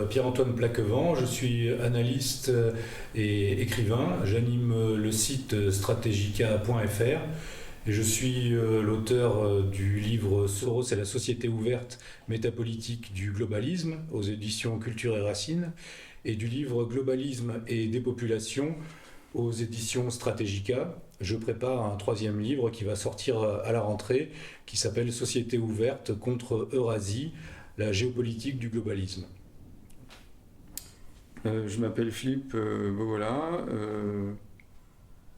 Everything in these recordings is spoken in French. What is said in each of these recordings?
Pierre-Antoine Plaquevent, je suis analyste et écrivain. J'anime le site strategica.fr et je suis l'auteur du livre Soros et la société ouverte, métapolitique du globalisme aux éditions Culture et Racines et du livre Globalisme et dépopulation aux éditions Strategica. Je prépare un troisième livre qui va sortir à la rentrée qui s'appelle Société ouverte contre Eurasie, la géopolitique du globalisme. Je m'appelle Philippe Bovola.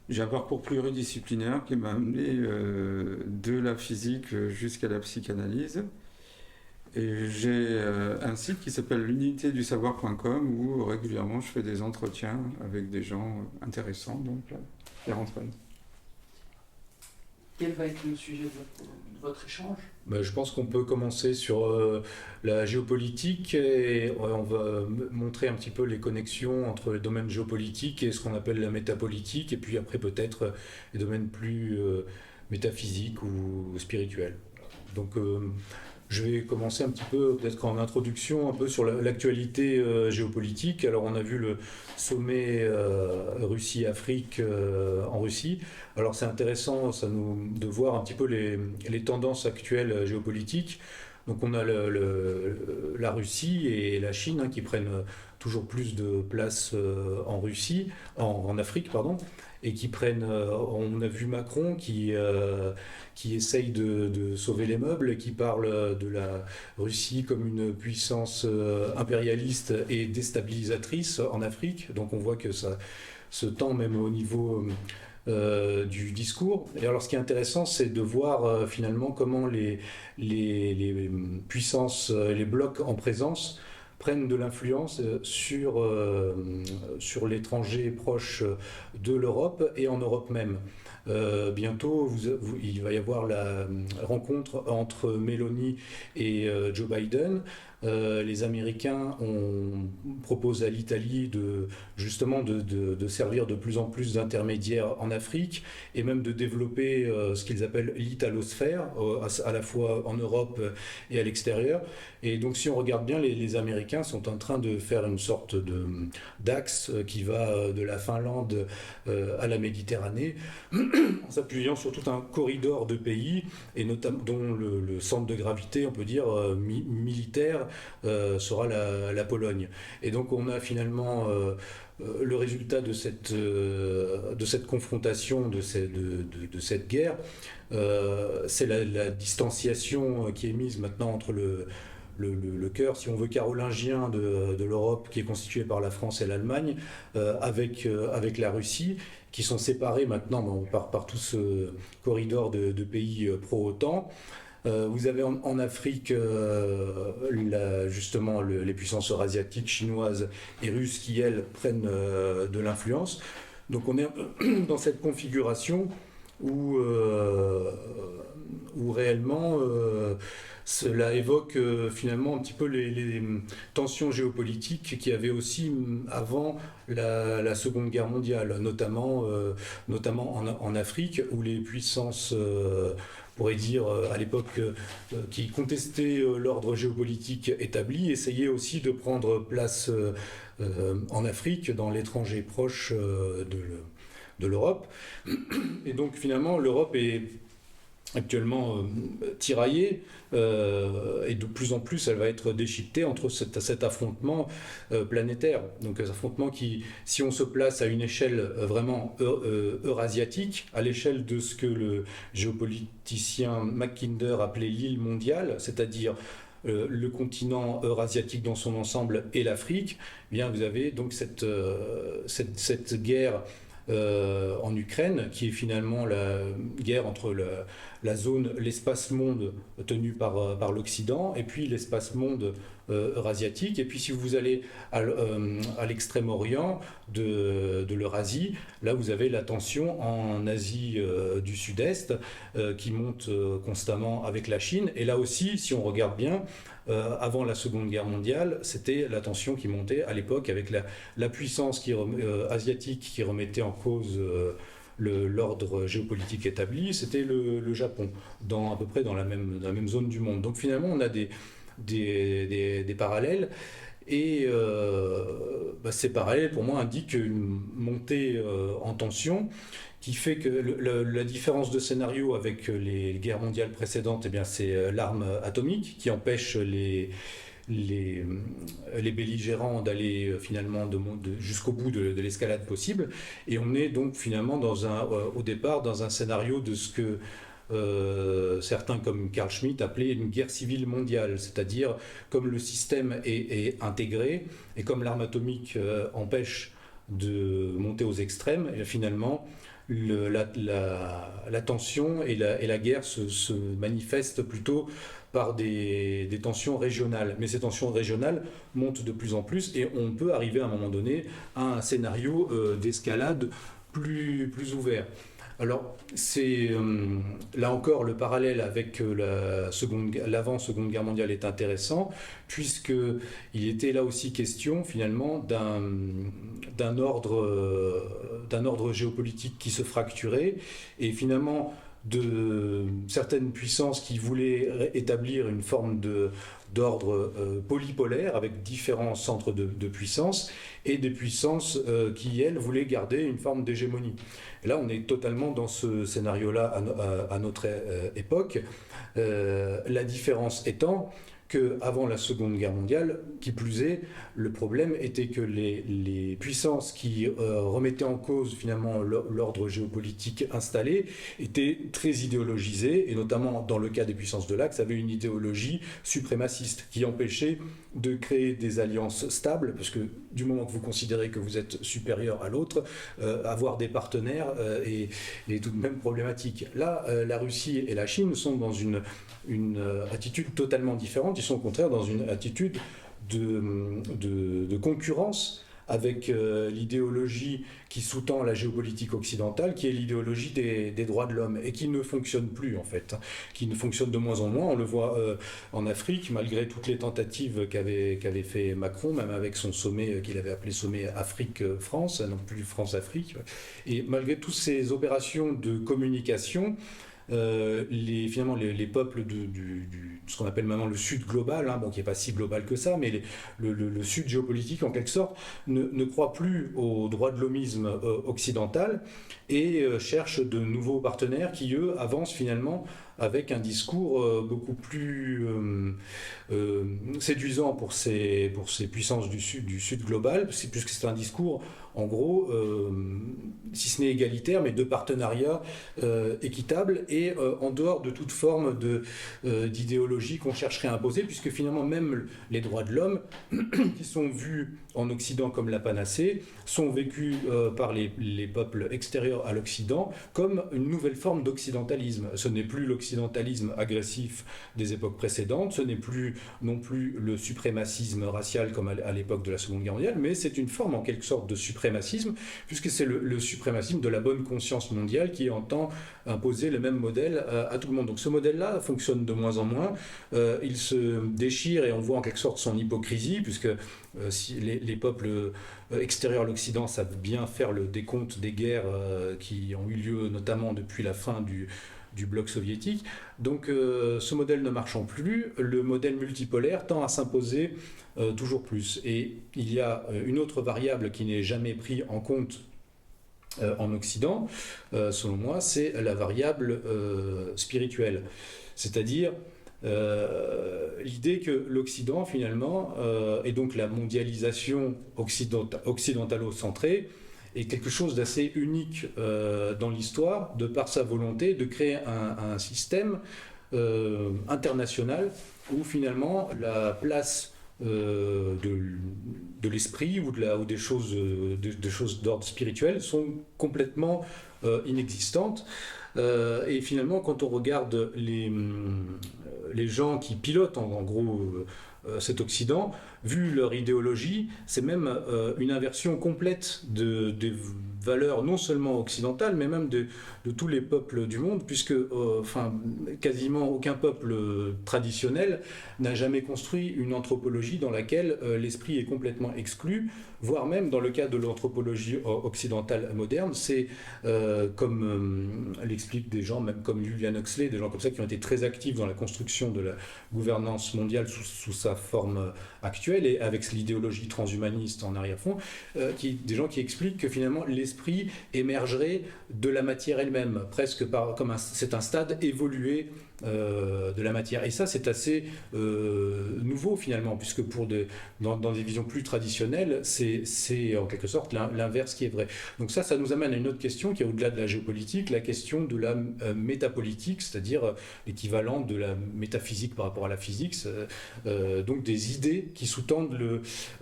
J'ai un parcours pluridisciplinaire qui m'a amené de la physique jusqu'à la psychanalyse. Et j'ai un site qui s'appelle l'unitédusavoir.com où régulièrement je fais des entretiens avec des gens intéressants, donc Pierre-Antoine. Quel va être le sujet de votre échange ? Je pense qu'on peut commencer sur la géopolitique et on va montrer un petit peu les connexions entre les domaines géopolitiques et ce qu'on appelle la métapolitique, et puis après peut-être les domaines plus métaphysiques ou spirituels. Donc je vais commencer un petit peu, peut-être en introduction, un peu sur l'actualité géopolitique. Alors on a vu le sommet Russie-Afrique en Russie. Alors c'est intéressant de voir un petit peu les tendances actuelles géopolitiques. Donc on a la Russie et la Chine qui prennent toujours plus de place en Afrique, pardon, et qui prennent. On a vu Macron qui essaye de sauver les meubles, qui parle de la Russie comme une puissance impérialiste et déstabilisatrice en Afrique. Donc on voit que ça se tend même au niveau du discours. Et alors ce qui est intéressant, c'est de voir finalement comment les puissances, les blocs en présence prennent de l'influence sur l'étranger proche de l'Europe et en Europe même. Bientôt, il va y avoir la rencontre entre Meloni et Joe Biden. Les Américains proposent à l'Italie justement de servir de plus en plus d'intermédiaires en Afrique et même de développer ce qu'ils appellent l'italosphère, à la fois en Europe et à l'extérieur. Et donc si on regarde bien, les Américains sont en train de faire une sorte d'axe qui va de la Finlande à la Méditerranée, en s'appuyant sur tout un corridor de pays, et notamment dont le centre de gravité, on peut dire, militaire, sera la Pologne. Et donc on a finalement le résultat de cette confrontation, de cette guerre, c'est la distanciation qui est mise maintenant entre le cœur, si on veut, carolingien de l'Europe, qui est constitué par la France et l'Allemagne, avec la Russie, qui sont séparés maintenant par tout ce corridor de pays pro-OTAN. Vous avez en Afrique justement les puissances eurasiatiques, chinoises et russes qui, elles, prennent de l'influence. Donc on est un peu dans cette configuration où réellement cela évoque finalement un petit peu les tensions géopolitiques qu'il y avait aussi avant la Seconde Guerre mondiale, notamment en Afrique, où les puissances, on pourrait dire à l'époque, qui contestaient l'ordre géopolitique établi, essayaient aussi de prendre place en Afrique, dans l'étranger proche de l'Europe. Et donc finalement l'Europe est actuellement tiraillée, et de plus en plus elle va être déchiquetée entre cet affrontement planétaire. Donc un affrontement qui, si on se place à une échelle vraiment eurasiatique, à l'échelle de ce que le géopoliticien Mackinder appelait l'île mondiale, c'est-à-dire le continent eurasiatique dans son ensemble et l'Afrique, eh bien vous avez donc cette guerre en Ukraine, qui est finalement la guerre entre la zone, l'espace monde tenu par l'Occident, et puis l'espace monde eurasiatique. Et puis si vous allez à l'extrême-orient de l'Eurasie, là vous avez la tension en Asie du Sud-Est qui monte constamment avec la Chine. Et là aussi, si on regarde bien, avant la Seconde Guerre mondiale, c'était la tension qui montait à l'époque avec la puissance asiatique qui remettait en cause l'ordre géopolitique établi, c'était le Japon, à peu près dans la même zone du monde. Donc finalement, on a des parallèles. Et ces parallèles, pour moi, indiquent une montée en tension qui fait que la différence de scénario avec les guerres mondiales précédentes, eh bien, c'est l'arme atomique qui empêche les belligérants d'aller finalement jusqu'au bout de l'escalade possible. Et on est donc finalement au départ dans un scénario de ce que certains comme Carl Schmitt appelaient une guerre civile mondiale, c'est-à-dire comme le système est intégré et comme l'arme atomique empêche de monter aux extrêmes, et finalement la tension et la guerre se manifestent plutôt par des tensions régionales. Mais ces tensions régionales montent de plus en plus et on peut arriver à un moment donné à un scénario d'escalade plus ouvert. Alors, c'est là encore le parallèle avec l'avant-Seconde Guerre mondiale est intéressant, puisqu'il était là aussi question finalement d'un ordre géopolitique qui se fracturait, et finalement de certaines puissances qui voulaient établir une forme d'ordre polypolaire avec différents centres de puissance, et des puissances qui, elles, voulaient garder une forme d'hégémonie. Et là, on est totalement dans ce scénario-là à notre époque. La différence étant qu'avant la Seconde Guerre mondiale, qui plus est, le problème était que les puissances qui remettaient en cause finalement l'ordre géopolitique installé étaient très idéologisées, et notamment dans le cas des puissances de l'Axe, avaient une idéologie suprémaciste qui empêchait de créer des alliances stables, parce que du moment que vous considérez que vous êtes supérieur à l'autre, avoir des partenaires est tout de même problématique. Là, la Russie et la Chine sont dans une attitude totalement différente. Ils sont au contraire dans une attitude de concurrence avec l'idéologie qui sous-tend la géopolitique occidentale, qui est l'idéologie des droits de l'homme, et qui ne fonctionne plus en fait, qui ne fonctionne de moins en moins. On le voit en Afrique, malgré toutes les tentatives qu'avait fait Macron, même avec son sommet qu'il avait appelé sommet Afrique-France, non plus France-Afrique, et malgré toutes ces opérations de communication, finalement les peuples de ce qu'on appelle maintenant le Sud global, qui n'est pas si global que ça, mais le Sud géopolitique en quelque sorte, ne croient plus au droit de l'homisme occidental et cherchent de nouveaux partenaires qui, eux, avancent finalement avec un discours beaucoup plus séduisant pour ces puissances du Sud global, puisque c'est un discours, en gros, si ce n'est égalitaire, mais de partenariat équitable et en dehors de toute forme d'idéologie qu'on chercherait à imposer, puisque finalement même les droits de l'homme, qui sont vus en Occident comme la panacée, sont vécus par les peuples extérieurs à l'Occident comme une nouvelle forme d'occidentalisme. Ce n'est plus l'occidentalisme agressif des époques précédentes, ce n'est plus non plus le suprémacisme racial comme à l'époque de la Seconde Guerre mondiale, mais c'est une forme en quelque sorte de suprémacisme, puisque c'est le suprémacisme de la bonne conscience mondiale qui entend imposer le même modèle à tout le monde. Donc ce modèle-là fonctionne de moins en moins, il se déchire et on voit en quelque sorte son hypocrisie, puisque si les peuples extérieurs à l'Occident savent bien faire le décompte des guerres qui ont eu lieu notamment depuis la fin du bloc soviétique. Donc ce modèle ne marchant plus, le modèle multipolaire tend à s'imposer toujours plus. Et il y a une autre variable qui n'est jamais prise en compte en Occident, selon moi, c'est la variable spirituelle. C'est-à-dire l'idée que l'Occident, finalement, et donc la mondialisation occidentalo-centrée, est quelque chose d'assez unique dans l'histoire, de par sa volonté de créer un système international où finalement la place de l'esprit ou des choses d'ordre spirituel sont complètement inexistantes. Et finalement, quand on regarde les gens qui pilotent en gros cet Occident, vu leur idéologie, c'est même une inversion complète des valeurs non seulement occidentales, mais même de tous les peuples du monde, puisque quasiment aucun peuple traditionnel n'a jamais construit une anthropologie dans laquelle l'esprit est complètement exclu, voire même dans le cas de l'anthropologie occidentale moderne, c'est comme l'expliquent des gens, même comme Julian Huxley, des gens comme ça qui ont été très actifs dans la construction de la gouvernance mondiale sous sa forme actuelle, actuelle, et avec l'idéologie transhumaniste en arrière-fond, des gens qui expliquent que finalement l'esprit émergerait de la matière elle-même, presque c'est un stade évolué de la matière. Et ça, c'est assez nouveau finalement, puisque dans des visions plus traditionnelles, c'est en quelque sorte l'inverse qui est vrai. Donc ça nous amène à une autre question qui est au-delà de la géopolitique, la question de la métapolitique, c'est-à-dire l'équivalent de la métaphysique par rapport à la physique, donc des idées qui sous-tendent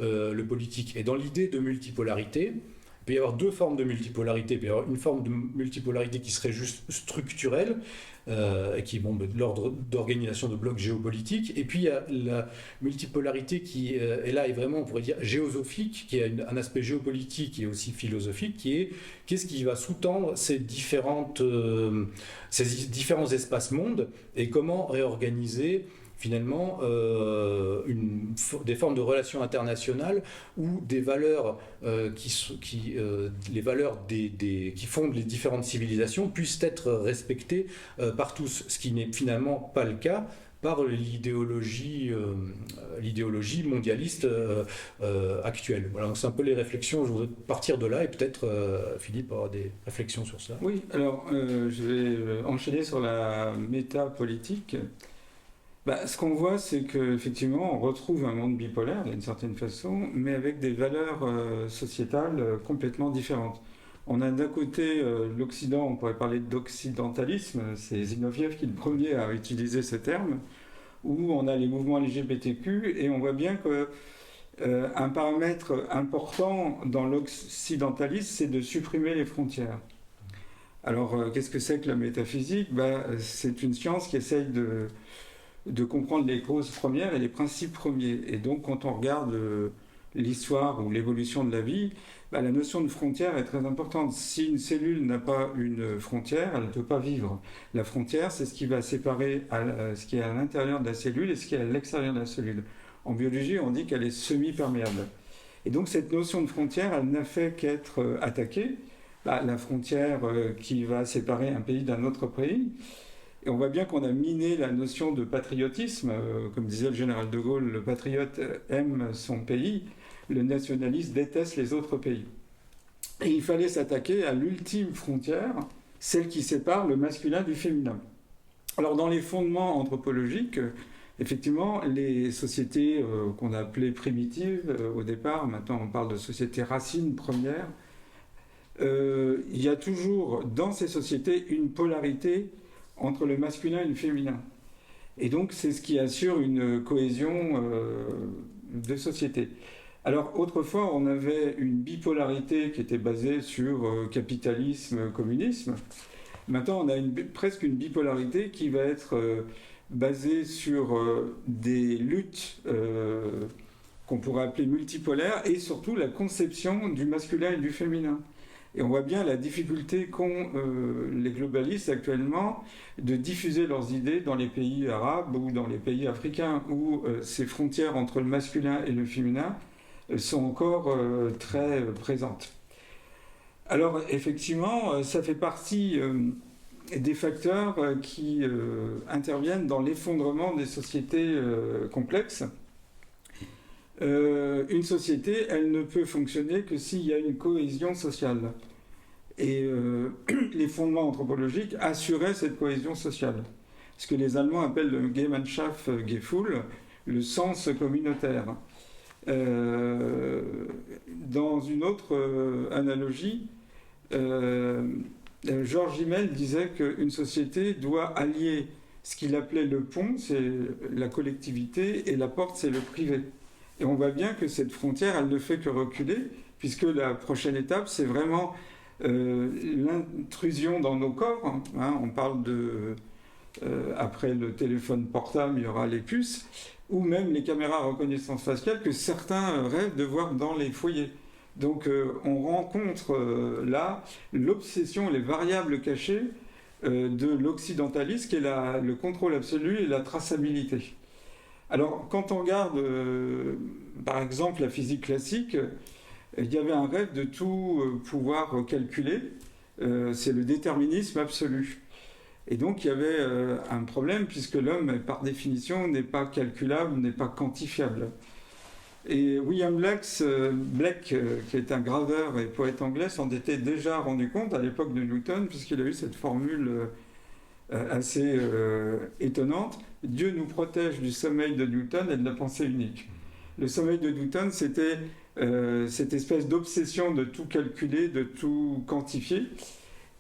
le politique. Et dans l'idée de multipolarité, il peut y avoir deux formes de multipolarité. Il peut y avoir une forme de multipolarité qui serait juste structurelle, qui est de l'ordre d'organisation de blocs géopolitiques. Et puis il y a la multipolarité qui est là, est vraiment, on pourrait dire, géosophique, qui a un aspect géopolitique et aussi philosophique, qui est qu'est-ce qui va sous-tendre ces différents espaces-mondes et comment réorganiser finalement des formes de relations internationales où des valeurs les valeurs qui fondent les différentes civilisations puissent être respectées par tous, ce qui n'est finalement pas le cas par l'idéologie mondialiste actuelle. Voilà, donc c'est un peu les réflexions. Je voudrais partir de là et peut-être Philippe aura des réflexions sur ça. Oui, alors je vais enchaîner sur la métapolitique. Ce qu'on voit, c'est qu'effectivement, on retrouve un monde bipolaire d'une certaine façon, mais avec des valeurs sociétales complètement différentes. On a d'un côté l'Occident, on pourrait parler d'occidentalisme, c'est Zinoviev qui est le premier à utiliser ce terme, où on a les mouvements LGBTQ, et on voit bien qu'un paramètre important dans l'occidentalisme, c'est de supprimer les frontières. Alors, qu'est-ce que c'est que la métaphysique ? C'est une science qui essaye de comprendre les causes premières et les principes premiers. Et donc, quand on regarde l'histoire ou l'évolution de la vie, la notion de frontière est très importante. Si une cellule n'a pas une frontière, elle ne peut pas vivre. La frontière, c'est ce qui va séparer ce qui est à l'intérieur de la cellule et ce qui est à l'extérieur de la cellule. En biologie, on dit qu'elle est semi-perméable. Et donc, cette notion de frontière, elle n'a fait qu'être attaquée. La frontière qui va séparer un pays d'un autre pays. Et on voit bien qu'on a miné la notion de patriotisme. Comme disait le général de Gaulle, le patriote aime son pays, le nationaliste déteste les autres pays. Et il fallait s'attaquer à l'ultime frontière, celle qui sépare le masculin du féminin. Alors dans les fondements anthropologiques, effectivement, les sociétés qu'on a appelées primitives au départ, maintenant on parle de sociétés racines premières, il y a toujours dans ces sociétés une polarité entre le masculin et le féminin. Et donc, c'est ce qui assure une cohésion de société. Alors, autrefois, on avait une bipolarité qui était basée sur capitalisme, communisme. Maintenant, on a presque une bipolarité qui va être basée sur des luttes qu'on pourrait appeler multipolaires et surtout la conception du masculin et du féminin. Et on voit bien la difficulté qu'ont les globalistes actuellement de diffuser leurs idées dans les pays arabes ou dans les pays africains où ces frontières entre le masculin et le féminin sont encore très présentes. Alors effectivement, ça fait partie des facteurs qui interviennent dans l'effondrement des sociétés complexes. Une société, elle ne peut fonctionner que s'il y a une cohésion sociale. Et les fondements anthropologiques assuraient cette cohésion sociale. Ce que les Allemands appellent le Gemeinschaftsgefühl, le sens communautaire. Dans une autre analogie, Georges Simmel disait qu'une société doit allier ce qu'il appelait le pont, c'est la collectivité, et la porte, c'est le privé. Et on voit bien que cette frontière, elle ne fait que reculer, puisque la prochaine étape, c'est vraiment l'intrusion dans nos corps. On parle après le téléphone portable, il y aura les puces, ou même les caméras à reconnaissance faciale que certains rêvent de voir dans les foyers. Donc on rencontre là l'obsession, les variables cachées de l'occidentalisme, qui est le contrôle absolu et la traçabilité. Alors, quand on regarde, par exemple, la physique classique, il y avait un rêve de tout pouvoir calculer. C'est le déterminisme absolu. Et donc, il y avait un problème, puisque l'homme, par définition, n'est pas calculable, n'est pas quantifiable. Et William Blake, qui est un graveur et poète anglais, s'en était déjà rendu compte à l'époque de Newton, puisqu'il a eu cette formule assez étonnante. Dieu nous protège du sommeil de Newton et de la pensée unique. Le sommeil de Newton, c'était cette espèce d'obsession de tout calculer, de tout quantifier.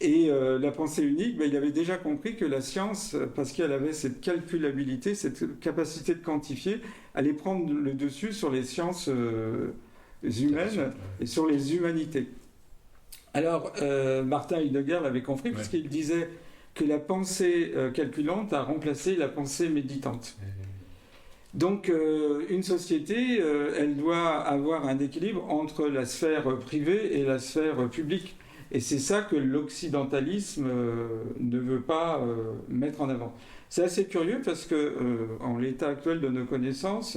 Et la pensée unique, il avait déjà compris que la science, parce qu'elle avait cette calculabilité, cette capacité de quantifier, allait prendre le dessus sur les sciences humaines et sur les humanités. Alors, Martin Heidegger l'avait compris, parce qu'il disait que la pensée calculante a remplacé la pensée méditante. Donc, une société, elle doit avoir un équilibre entre la sphère privée et la sphère publique. Et c'est ça que l'occidentalisme ne veut pas mettre en avant. C'est assez curieux parce que, en l'état actuel de nos connaissances,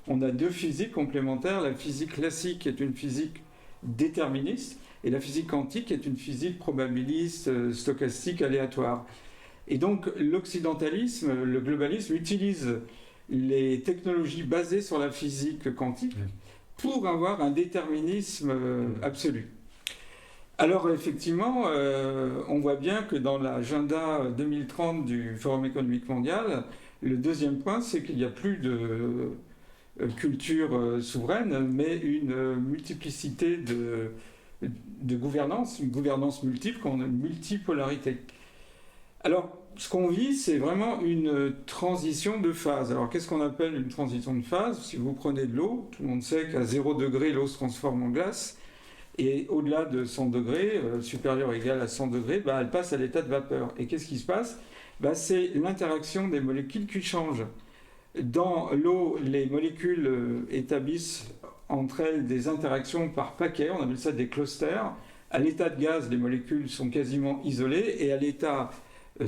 on a deux physiques complémentaires. La physique classique est une physique déterministe et la physique quantique est une physique probabiliste, stochastique, aléatoire. Et donc, l'occidentalisme, le globalisme utilise les technologies basées sur la physique quantique pour avoir un déterminisme absolu. Alors effectivement, on voit bien que dans l'agenda 2030 du Forum économique mondial, le deuxième point, c'est qu'il n'y a plus de culture souveraine, mais une multiplicité de gouvernance, une gouvernance multiple, une multipolarité. Alors, ce qu'on vit, c'est vraiment une transition de phase. Alors, qu'est-ce qu'on appelle une transition de phase? Si vous prenez de l'eau, tout le monde sait qu'à 0 degré, l'eau se transforme en glace. Et au-delà de 100 degrés, supérieur ou égal à 100 degrés, elle passe à l'état de vapeur. Et qu'est-ce qui se passe? C'est l'interaction des molécules qui change. Dans l'eau, les molécules établissent entre elles des interactions par paquets, on appelle ça des clusters. À l'état de gaz, les molécules sont quasiment isolées, et à l'état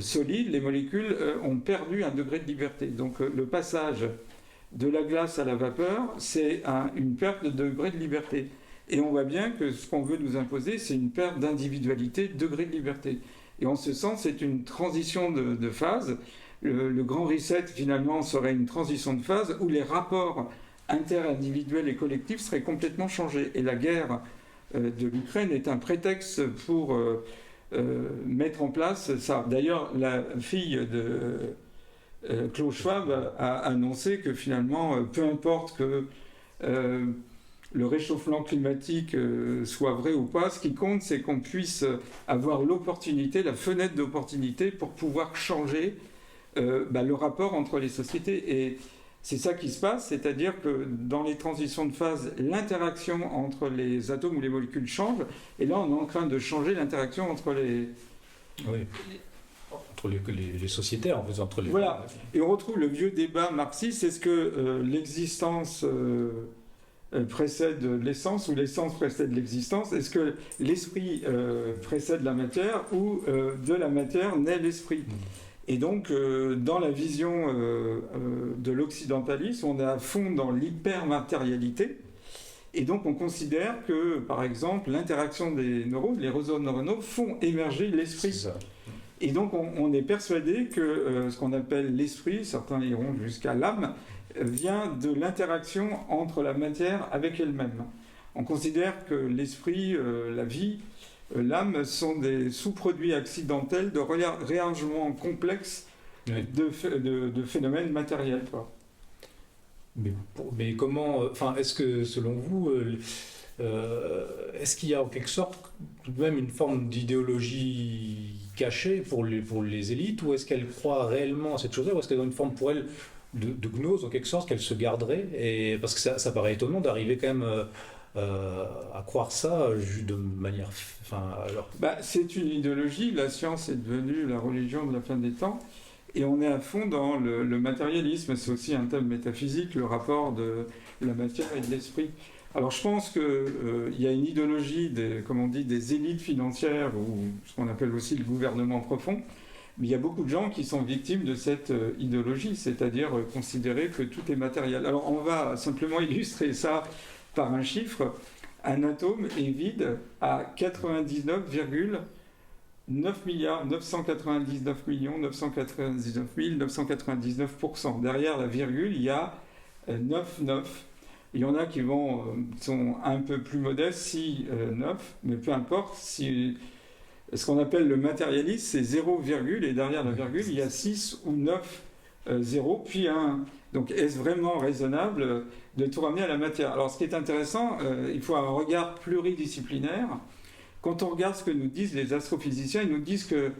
solide, les molécules ont perdu un degré de liberté. Donc le passage de la glace à la vapeur, c'est une perte de degré de liberté. Et on voit bien que ce qu'on veut nous imposer, c'est une perte d'individualité, de degré de liberté. Et en ce sens, c'est une transition de phase. Le grand reset, finalement, serait une transition de phase où les rapports interindividuels et collectifs seraient complètement changés. Et la guerre de l'Ukraine est un prétexte pour mettre en place ça. D'ailleurs, la fille de Klaus Schwab a annoncé que finalement, peu importe que le réchauffement climatique soit vrai ou pas, ce qui compte, c'est qu'on puisse avoir l'opportunité, la fenêtre d'opportunité pour pouvoir changer le rapport entre les sociétés. Et c'est ça qui se passe, c'est-à-dire que dans les transitions de phase, l'interaction entre les atomes ou les molécules change, et là on est en train de changer l'interaction entre les... Oui. Entre les sociétaires, en fait, entre les... Voilà, et on retrouve le vieux débat marxiste, est-ce que l'existence... précède l'essence ou l'essence précède l'existence? Est-ce que l'esprit précède la matière ou de la matière naît l'esprit? Et donc, dans la vision de l'occidentalisme, on est à fond dans l'hypermatérialité. Et donc, on considère que, par exemple, l'interaction des neurones, les réseaux neuronaux, font émerger l'esprit. Et donc, on est persuadé que ce qu'on appelle l'esprit, certains iront jusqu'à l'âme, vient de l'interaction entre la matière avec elle-même. On considère que l'esprit, la vie, l'âme sont des sous-produits accidentels de réarrangement complexe de phénomènes matériels. Mais comment... est-ce que, selon vous, est-ce qu'il y a en quelque sorte tout de même une forme d'idéologie cachée pour les élites, ou est-ce qu'elles croient réellement à cette chose-là, ou est-ce qu'elles ont une forme pour elles de gnose, en quelque sorte, qu'elle se garderait? Et parce que ça paraît étonnant d'arriver quand même à croire ça de manière... c'est une idéologie. La science est devenue la religion de la fin des temps, et on est à fond dans le matérialisme. C'est aussi un thème métaphysique, le rapport de la matière et de l'esprit. Alors je pense qu'il y a une idéologie des élites financières, ou ce qu'on appelle aussi le gouvernement profond. Mais il y a beaucoup de gens qui sont victimes de cette idéologie, c'est-à-dire considérer que tout est matériel. Alors on va simplement illustrer ça par un chiffre. Un atome est vide à 99,9 999 999 999%. Derrière la virgule, il y a 99. Il y en a qui sont un peu plus modestes, 6, 9, mais peu importe. Ce qu'on appelle le matérialisme, c'est 0, et derrière la virgule, il y a 6 ou 9 0, puis 1. Donc est-ce vraiment raisonnable de tout ramener à la matière? Alors ce qui est intéressant, il faut un regard pluridisciplinaire. Quand on regarde ce que nous disent les astrophysiciens, ils nous disent que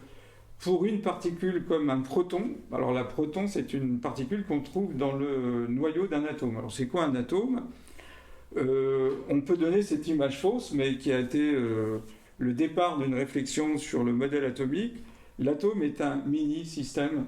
pour une particule comme un proton, alors la proton c'est une particule qu'on trouve dans le noyau d'un atome. Alors c'est quoi un atome? On peut donner cette image fausse, mais qui a été le départ d'une réflexion sur le modèle atomique. L'atome est un mini-système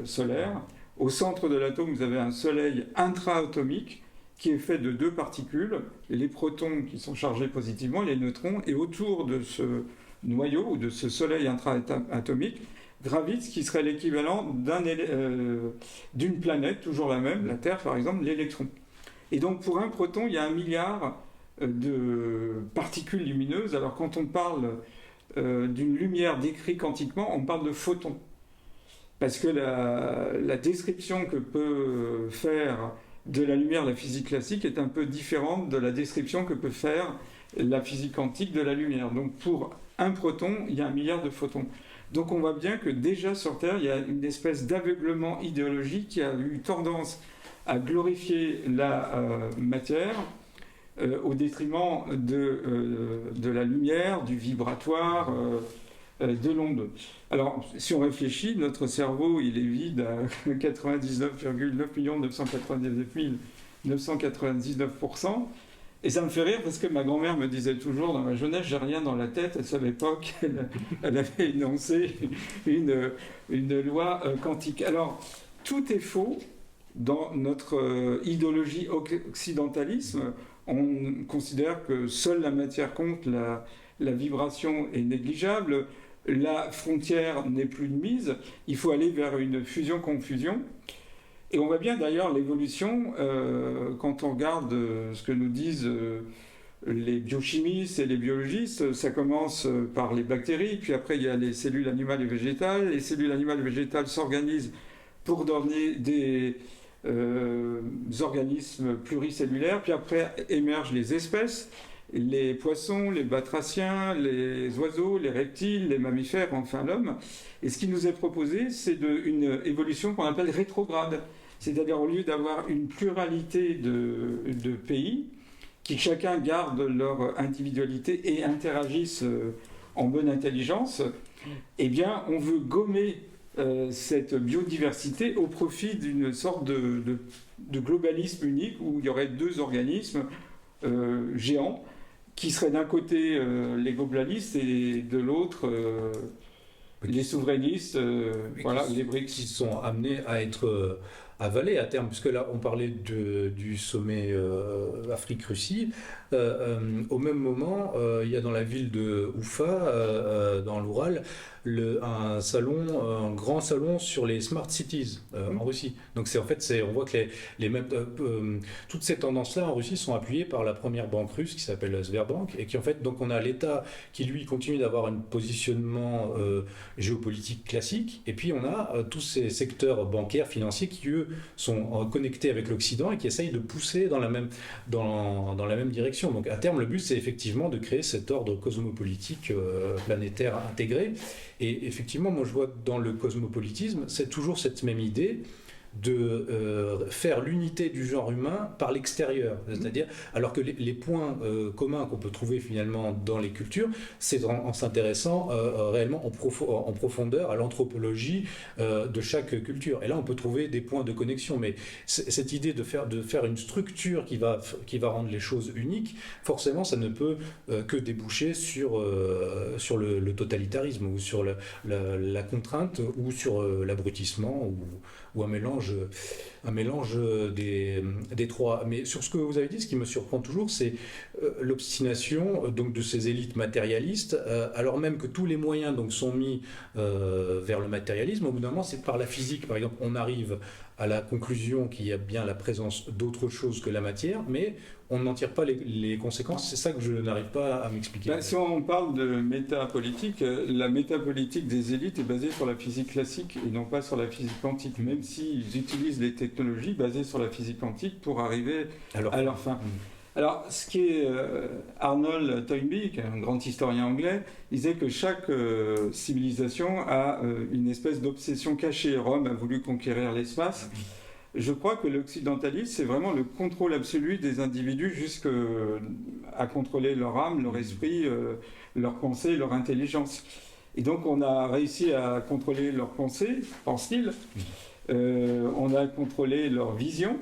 solaire. Au centre de l'atome, vous avez un soleil intra-atomique qui est fait de 2 particules, les protons qui sont chargés positivement, les neutrons, et autour de ce noyau ou de ce soleil intra-atomique gravite ce qui serait l'équivalent d'une planète, toujours la même, la Terre par exemple, l'électron. Et donc pour un proton, il y a 1 milliard de particules lumineuses. Alors quand on parle d'une lumière décrite quantiquement, on parle de photons. Parce que la description que peut faire de la lumière la physique classique est un peu différente de la description que peut faire la physique quantique de la lumière. Donc pour un proton, il y a 1 milliard de photons. Donc on voit bien que déjà sur Terre, il y a une espèce d'aveuglement idéologique qui a eu tendance à glorifier la matière au détriment de la lumière, du vibratoire, de l'onde. Alors, si on réfléchit, notre cerveau, il est vide à 99,9 999%. Et ça me fait rire parce que ma grand-mère me disait toujours, dans ma jeunesse, j'ai rien dans la tête. Elle savait pas qu'elle avait énoncé une loi quantique. Alors, tout est faux dans notre idéologie occidentalisme. On considère que seule la matière compte, la vibration est négligeable, la frontière n'est plus de mise, il faut aller vers une fusion-confusion. Et on voit bien d'ailleurs l'évolution quand on regarde ce que nous disent les biochimistes et les biologistes. Ça commence par les bactéries, puis après il y a les cellules animales et végétales. Les cellules animales et végétales s'organisent pour donner des organismes pluricellulaires, puis après émergent les espèces, les poissons, les batraciens, les oiseaux, les reptiles, les mammifères, enfin l'homme. Et ce qui nous est proposé, c'est une évolution qu'on appelle rétrograde. C'est-à-dire au lieu d'avoir une pluralité de pays qui chacun garde leur individualité et interagissent en bonne intelligence, eh bien on veut gommer cette biodiversité au profit d'une sorte de globalisme unique où il y aurait 2 organismes géants qui seraient d'un côté les globalistes et de l'autre les souverainistes, les BRICS. Qui sont amenés à être avalés à terme, puisque là on parlait du sommet Afrique-Russie. Au même moment, il y a dans la ville de Oufa, dans l'Oural, un grand salon sur les smart cities en Russie. Donc on voit que toutes ces tendances-là en Russie sont appuyées par la première banque russe qui s'appelle Sberbank, et qui en fait, donc on a l'État qui lui continue d'avoir un positionnement géopolitique classique, et puis on a tous ces secteurs bancaires, financiers qui eux sont connectés avec l'Occident et qui essayent de pousser dans la même direction. Donc à terme, le but c'est effectivement de créer cet ordre cosmopolitique planétaire intégré. Et effectivement, moi je vois dans le cosmopolitisme, c'est toujours cette même idée de faire l'unité du genre humain par l'extérieur. C'est-à-dire, alors que les points communs qu'on peut trouver finalement dans les cultures, c'est en s'intéressant réellement en profondeur à l'anthropologie de chaque culture. Et là, on peut trouver des points de connexion. Mais cette idée de faire une structure qui va rendre les choses uniques, forcément, ça ne peut que déboucher sur le totalitarisme, ou sur la contrainte, ou sur l'abrutissement, ou un mélange des trois. Mais sur ce que vous avez dit, ce qui me surprend toujours, c'est l'obstination donc de ces élites matérialistes, alors même que tous les moyens donc sont mis vers le matérialisme. Au bout d'un moment, c'est par la physique, par exemple, on arrive à la conclusion qu'il y a bien la présence d'autre chose que la matière, mais on n'en tire pas les conséquences. C'est ça que je n'arrive pas à m'expliquer. Si on parle de métapolitique, la métapolitique des élites est basée sur la physique classique et non pas sur la physique quantique, même s'ils ils utilisent les technologies basées sur la physique quantique pour arriver à leur fin. Alors, ce qui est Arnold Toynbee, qui est un grand historien anglais, disait que chaque civilisation a une espèce d'obsession cachée. Rome a voulu conquérir l'espace. Je crois que l'occidentalisme, c'est vraiment le contrôle absolu des individus jusqu'à contrôler leur âme, leur esprit, leur pensée, leur intelligence. Et donc, on a réussi à contrôler leurs pensées, pense-t-il. On a contrôlé leur vision.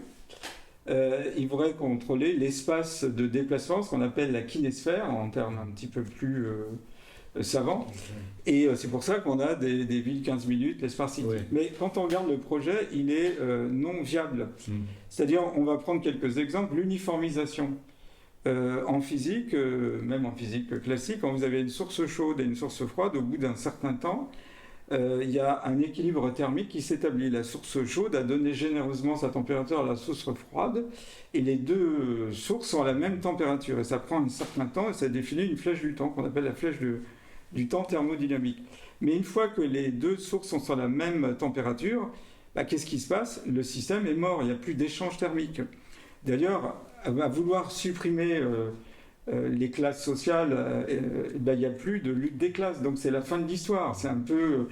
Il faudrait contrôler l'espace de déplacement, ce qu'on appelle la kinésphère, en termes un petit peu plus savants. Et c'est pour ça qu'on a des villes 15 minutes, les Smart Cities. Oui. Mais quand on regarde le projet, il est non viable. C'est-à-dire, on va prendre quelques exemples. L'uniformisation. En physique, même en physique classique, quand vous avez une source chaude et une source froide, au bout d'un certain temps, il y a un équilibre thermique qui s'établit. La source chaude a donné généreusement sa température à la source froide, et les deux sources ont la même température. Et ça prend un certain temps, et ça définit une flèche du temps, qu'on appelle la flèche du temps thermodynamique. Mais une fois que les deux sources sont sur la même température, qu'est-ce qui se passe? Le système est mort, il n'y a plus d'échange thermique. D'ailleurs, à vouloir supprimer les classes sociales, il n'y a plus de lutte des classes. Donc c'est la fin de l'histoire. C'est un peu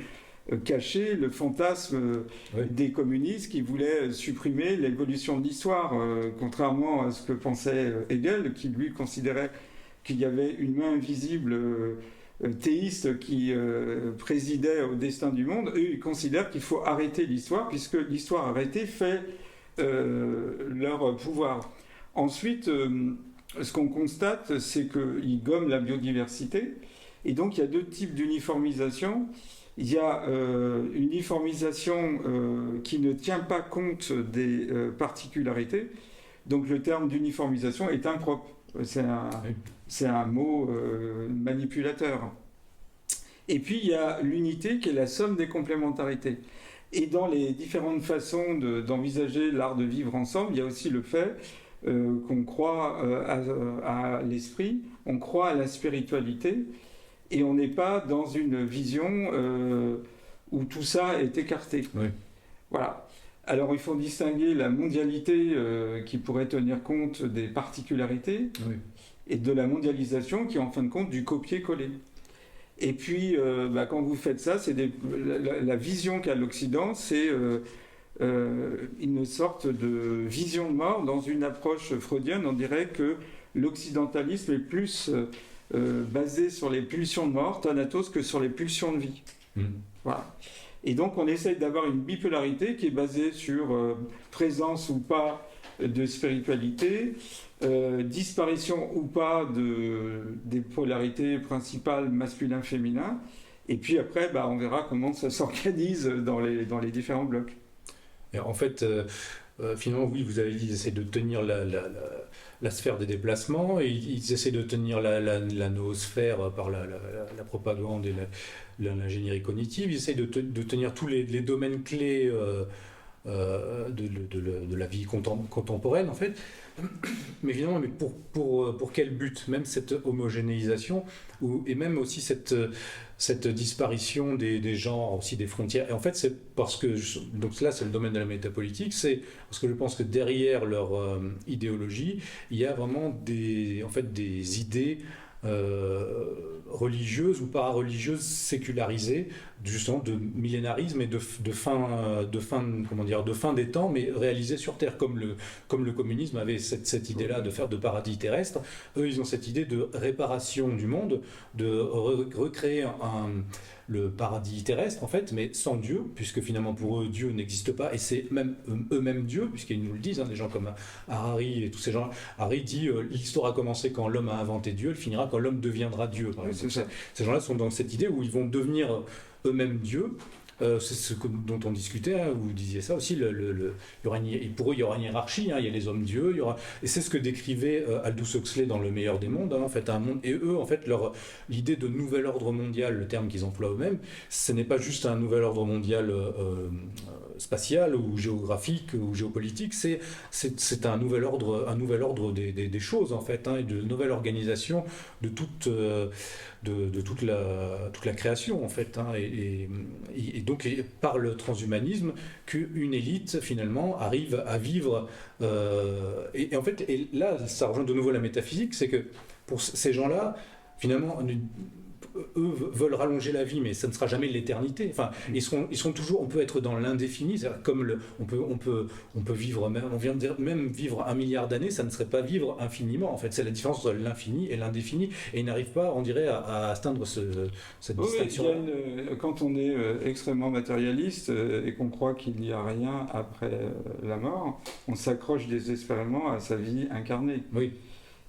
caché le fantasme des communistes qui voulaient supprimer l'évolution de l'histoire, contrairement à ce que pensait Hegel, qui lui considérait qu'il y avait une main invisible théiste qui présidait au destin du monde. Eux, ils considèrent qu'il faut arrêter l'histoire, puisque l'histoire arrêtée fait leur pouvoir. Ensuite, ce qu'on constate, c'est qu'ils gomment la biodiversité. Et donc, il y a deux types d'uniformisation. Il y a une uniformisation qui ne tient pas compte des particularités. Donc, le terme d'uniformisation est impropre. C'est un mot manipulateur. Et puis, il y a l'unité qui est la somme des complémentarités. Et dans les différentes façons d'envisager l'art de vivre ensemble, il y a aussi le fait qu'on croit à l'esprit, on croit à la spiritualité, et on n'est pas dans une vision où tout ça est écarté. Oui. Voilà. Alors il faut distinguer la mondialité qui pourrait tenir compte des particularités, oui, et de la mondialisation qui est en fin de compte du copier-coller. Et puis quand vous faites ça, c'est la vision qu'a l'Occident, c'est une sorte de vision de mort. Dans une approche freudienne, on dirait que l'occidentalisme est plus basé sur les pulsions de mort, Thanatos, que sur les pulsions de vie. Voilà. Et donc on essaye d'avoir une bipolarité qui est basée sur présence ou pas de spiritualité, disparition ou pas des polarités principales masculin-féminin, et puis après on verra comment ça s'organise dans les différents blocs. Et en fait, finalement, oui, vous avez dit qu'ils essaient de tenir la sphère des déplacements, et ils essaient de tenir la noosphère par la propagande et l'ingénierie cognitive. Ils essaient de tenir tous les domaines clés de la vie contemporaine, en fait. Mais finalement, pour quel but? Même cette homogénéisation, et même aussi cette disparition des genres, aussi des frontières. Et en fait, c'est parce que, donc là c'est le domaine de la métapolitique, c'est parce que je pense que derrière leur idéologie, il y a vraiment des idées religieuses ou para-religieuses sécularisées, justement de millénarisme et de fin des temps, mais réalisées sur Terre, comme le communisme avait cette idée-là de faire de paradis terrestre. Eux, ils ont cette idée de réparation du monde, de recréer le paradis terrestre, en fait, mais sans Dieu, puisque finalement pour eux, Dieu n'existe pas, et c'est même eux-mêmes Dieu, puisqu'ils nous le disent, des gens comme Harari et tous ces gens. Harari dit l'histoire a commencé quand l'homme a inventé Dieu, elle finira quand l'homme deviendra Dieu. Par exemple. Ces gens-là sont dans cette idée où ils vont devenir eux-mêmes Dieu. C'est ce dont on discutait, vous disiez ça aussi, pour eux il y aura une hiérarchie, il y a les hommes-dieux, et c'est ce que décrivait Aldous Huxley dans Le Meilleur des mondes, en fait, un monde, et eux, en fait, l'idée de nouvel ordre mondial, le terme qu'ils emploient eux-mêmes, ce n'est pas juste un nouvel ordre mondial spatiale ou géographique ou géopolitique, c'est un nouvel ordre des choses en fait, hein, et de nouvelle organisation de toute la création en fait, hein, et donc par le transhumanisme qu'une élite finalement arrive à vivre, et en fait, et là ça rejoint de nouveau la métaphysique, c'est que pour ces gens-là finalement eux veulent rallonger la vie, mais ça ne sera jamais l'éternité. Enfin, ils seront toujours. On peut être dans l'indéfini, comme on peut vivre même. On vient de dire même vivre 1 milliard d'années, ça ne serait pas vivre infiniment. En fait, c'est la différence entre l'infini et l'indéfini, et ils n'arrivent pas, on dirait, à atteindre cette distinction. Quand on est extrêmement matérialiste et qu'on croit qu'il n'y a rien après la mort, on s'accroche désespérément à sa vie incarnée. Oui.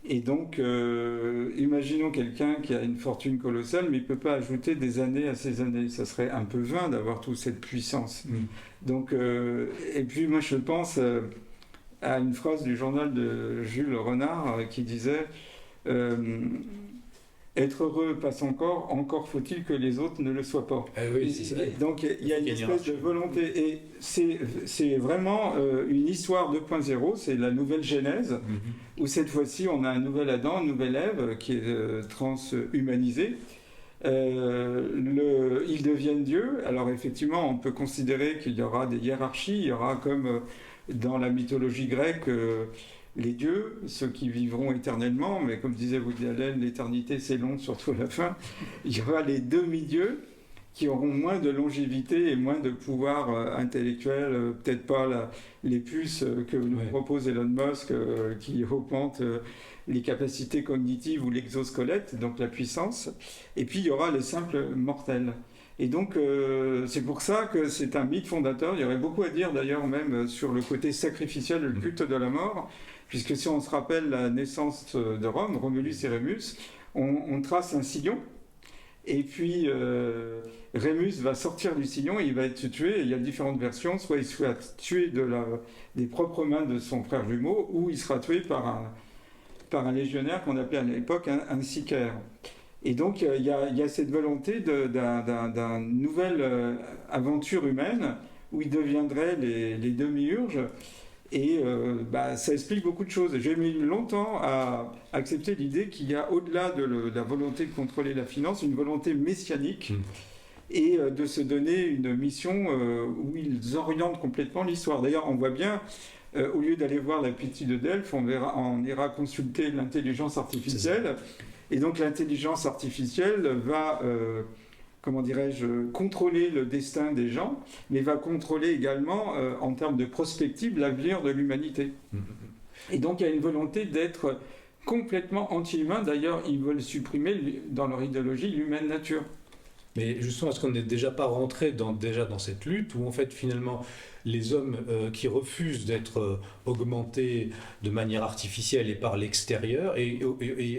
Et donc, imaginons quelqu'un qui a une fortune colossale, mais il ne peut pas ajouter des années à ses années. Ça serait un peu vain d'avoir toute cette puissance. Donc, et puis moi, je pense à une phrase du journal de Jules Renard qui disait être heureux passe encore faut-il que les autres ne le soient pas. Oui, c'est ça. Donc il y a une espèce de volonté, et c'est vraiment une histoire 2.0, c'est la nouvelle Genèse, où cette fois-ci on a un nouvel Adam, une nouvelle Ève qui est transhumanisé. Ils deviennent Dieu. Alors effectivement, on peut considérer qu'il y aura des hiérarchies, il y aura comme dans la mythologie grecque les dieux, ceux qui vivront éternellement, mais comme disait Woody Allen, l'éternité c'est long, surtout à la fin. Il y aura les demi-dieux qui auront moins de longévité et moins de pouvoir intellectuel, peut-être pas les puces que nous propose Elon Musk, qui augmentent les capacités cognitives ou l'exosquelette, donc la puissance. Et puis il y aura les simples mortels. Et donc c'est pour ça que c'est un mythe fondateur. Il y aurait beaucoup à dire d'ailleurs même sur le côté sacrificiel, le culte de la mort, puisque si on se rappelle la naissance de Rome, Romulus et Rémus, on trace un sillon, et puis Rémus va sortir du sillon et il va être tué. Et il y a différentes versions, soit il sera tué des propres mains de son frère jumeau, ou il sera tué par un légionnaire qu'on appelait à l'époque un sicaire. Et donc il y a cette volonté d'une nouvelle aventure humaine où ils deviendraient les demi-urges. Et ça explique beaucoup de choses. J'ai mis longtemps à accepter l'idée qu'il y a, au-delà de la volonté de contrôler la finance, une volonté messianique et de se donner une mission où ils orientent complètement l'histoire. D'ailleurs, on voit bien, au lieu d'aller voir la Pythie de Delphes, on ira consulter l'intelligence artificielle. Et donc l'intelligence artificielle va... comment dirais-je, contrôler le destin des gens, mais va contrôler également, en termes de prospective, l'avenir de l'humanité. Et donc il y a une volonté d'être complètement anti-humain. D'ailleurs, ils veulent supprimer, dans leur idéologie, l'humaine nature. Mais justement, est-ce qu'on n'est déjà pas rentré dans cette lutte où en fait finalement les hommes qui refusent d'être augmentés de manière artificielle et par l'extérieur et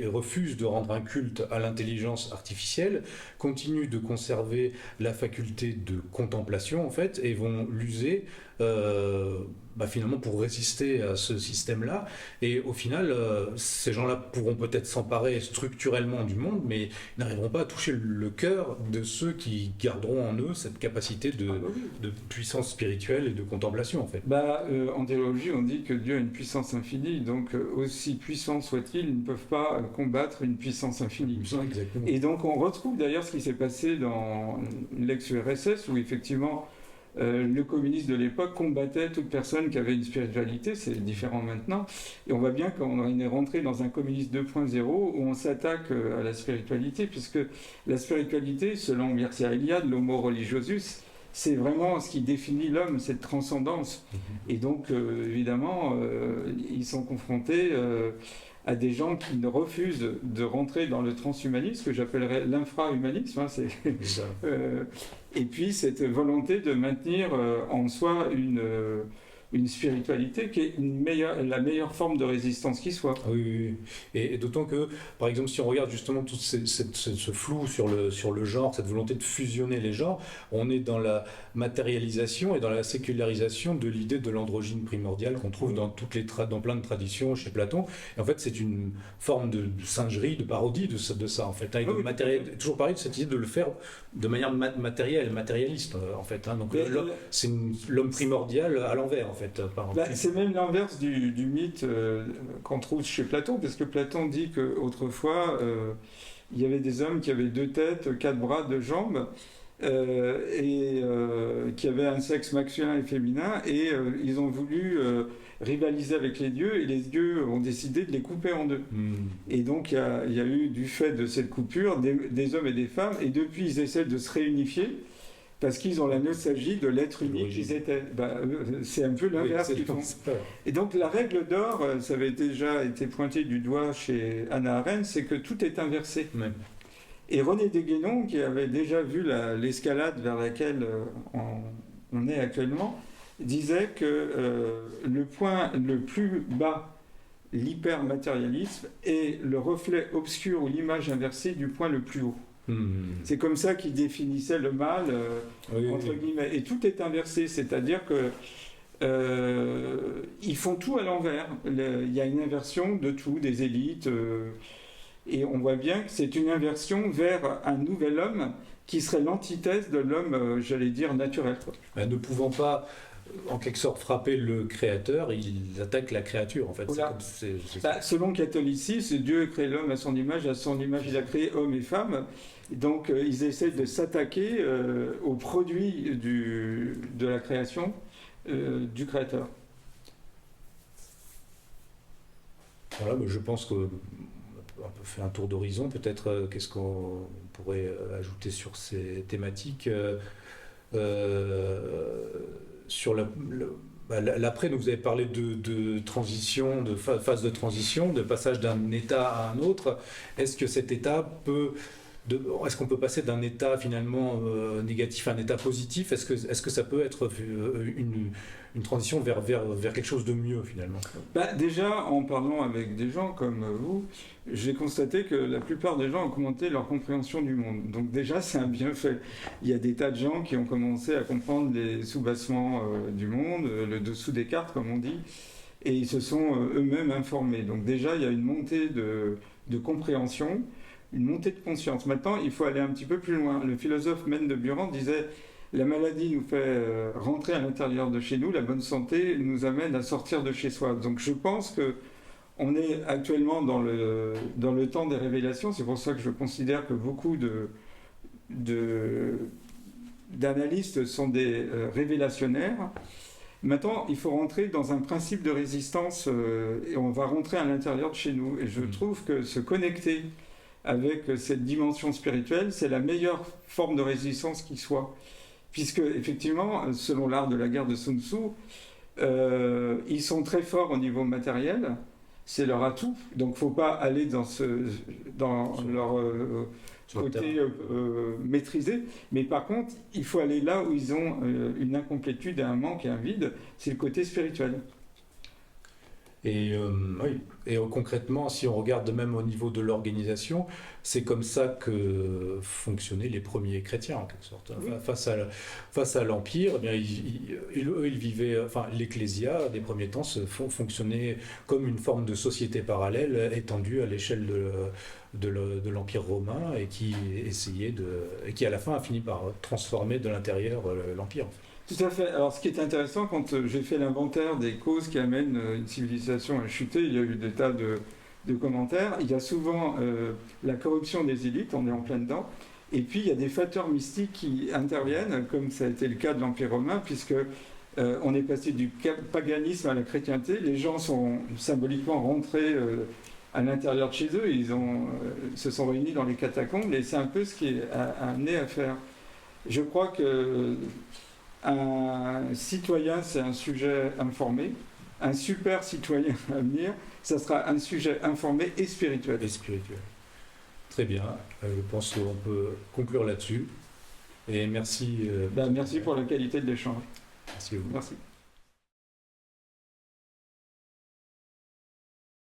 refusent de rendre un culte à l'intelligence artificielle continuent de conserver la faculté de contemplation en fait et vont l'user finalement pour résister à ce système-là, et au final ces gens-là pourront peut-être s'emparer structurellement du monde, mais ils n'arriveront pas à toucher le cœur de ceux qui garderont en eux cette capacité de puissance spirituelle et de contemplation en fait. En théologie on dit que Dieu a une puissance infinie, donc aussi puissants soient-ils, ils ne peuvent pas combattre une puissance infinie. Exactement. Et donc on retrouve d'ailleurs ce qui s'est passé dans l'ex-URSS où effectivement le communiste de l'époque combattait toute personne qui avait une spiritualité. C'est différent maintenant. Et on voit bien qu'on est rentré dans un communisme 2.0 où on s'attaque à la spiritualité, puisque la spiritualité, selon Mircea Eliade, l'homo religiosus, c'est vraiment ce qui définit l'homme, cette transcendance. Et donc, évidemment, ils sont confrontés à des gens qui ne refusent de rentrer dans le transhumanisme, que j'appellerais l'infrahumanisme. Et puis cette volonté de maintenir en soi une spiritualité qui est la meilleure forme de résistance qui soit. Oui, oui, oui. Et d'autant que, par exemple, si on regarde justement tout ce flou sur le genre, cette volonté de fusionner les genres, on est dans la matérialisation et dans la sécularisation de l'idée de l'androgyne primordial qu'on trouve dans plein de traditions chez Platon. Et en fait, c'est une forme de singerie, de parodie de ça, en fait. Toujours pareil, de cette idée de le faire de manière matérialiste, en fait. Hein. Donc, c'est l'homme primordial à l'envers, en fait. C'est même l'inverse du mythe qu'on trouve chez Platon, parce que Platon dit qu'autrefois, il y avait des hommes qui avaient 2 têtes, 4 bras, 2 jambes, qui avaient un sexe masculin et féminin, et ils ont voulu rivaliser avec les dieux, et les dieux ont décidé de les couper en 2. Et donc il y a eu, du fait de cette coupure, des hommes et des femmes, et depuis ils essaient de se réunifier, parce qu'ils ont la nostalgie de l'être unique qu'ils étaient. C'est un peu l'inverse qu'ils font. Et donc la règle d'or, ça avait déjà été pointé du doigt chez Hannah Arendt, c'est que tout est inversé. Ouais. Et René Desguénon, qui avait déjà vu l'escalade vers laquelle on est actuellement, disait que le point le plus bas, l'hypermatérialisme, est le reflet obscur ou l'image inversée du point le plus haut. C'est comme ça qu'il définissait le mal, entre guillemets. Et tout est inversé, c'est-à-dire que ils font tout à l'envers. Il y a une inversion de tout, des élites, et on voit bien que c'est une inversion vers un nouvel homme qui serait l'antithèse de l'homme, j'allais dire, naturel. Ne pouvant pas, en quelque sorte, frapper le créateur, il attaque la créature, en fait. Voilà. Selon le catholicisme, Dieu a créé l'homme à son image il a créé homme et femme. Donc ils essaient de s'attaquer au produit de la création du créateur. Voilà, je pense qu'on a fait un tour d'horizon. Peut-être qu'est-ce qu'on pourrait ajouter sur ces thématiques sur l'après. Donc vous avez parlé de transition, de phase de transition, de passage d'un état à un autre. Est-ce que cet état est-ce qu'on peut passer d'un état finalement négatif à un état positif? Est-ce que ça peut être une transition vers quelque chose de mieux finalement? Déjà, en parlant avec des gens comme vous, j'ai constaté que la plupart des gens ont augmenté leur compréhension du monde. Donc déjà, c'est un bienfait. Il y a des tas de gens qui ont commencé à comprendre les sous-bassements du monde, le dessous des cartes comme on dit, et ils se sont eux-mêmes informés. Donc déjà, il y a une montée de compréhension, une montée de conscience. Maintenant, il faut aller un petit peu plus loin. Le philosophe Mène de Buran disait « La maladie nous fait rentrer à l'intérieur de chez nous, la bonne santé nous amène à sortir de chez soi. » Donc je pense qu'on est actuellement dans le temps des révélations. C'est pour ça que je considère que beaucoup d'analystes sont des révélationnaires. Maintenant, il faut rentrer dans un principe de résistance et on va rentrer à l'intérieur de chez nous. Et je trouve que se connecter avec cette dimension spirituelle, c'est la meilleure forme de résistance qui soit. Puisque, effectivement, selon l'art de la guerre de Sun Tzu, ils sont très forts au niveau matériel, c'est leur atout, donc il ne faut pas aller dans leur côté maîtrisé, mais par contre, il faut aller là où ils ont une incomplétude, un manque et un vide, c'est le côté spirituel. Et concrètement, si on regarde même au niveau de l'organisation, c'est comme ça que fonctionnaient les premiers chrétiens, en quelque sorte. Oui. Face à l'Empire, eh bien, ils vivaient, l'Ecclésia, des premiers temps, fonctionnait comme une forme de société parallèle étendue à l'échelle de l'Empire romain et qui essayait et qui, à la fin, a fini par transformer de l'intérieur l'Empire. Tout à fait. Alors, ce qui est intéressant, quand j'ai fait l'inventaire des causes qui amènent une civilisation à chuter, il y a eu des tas de commentaires. Il y a souvent la corruption des élites, on est en plein dedans. Et puis, il y a des facteurs mystiques qui interviennent, comme ça a été le cas de l'Empire romain, puisque on est passé du paganisme à la chrétienté. Les gens sont symboliquement rentrés à l'intérieur de chez eux. Ils se sont réunis dans les catacombes. Et c'est un peu ce qui est amené à faire. Je crois que un citoyen, c'est un sujet informé. Un super citoyen à venir, ça sera un sujet informé et spirituel. Très bien. Je pense qu'on peut conclure là-dessus. Et merci. Merci pour la qualité de l'échange. Merci à vous. Merci.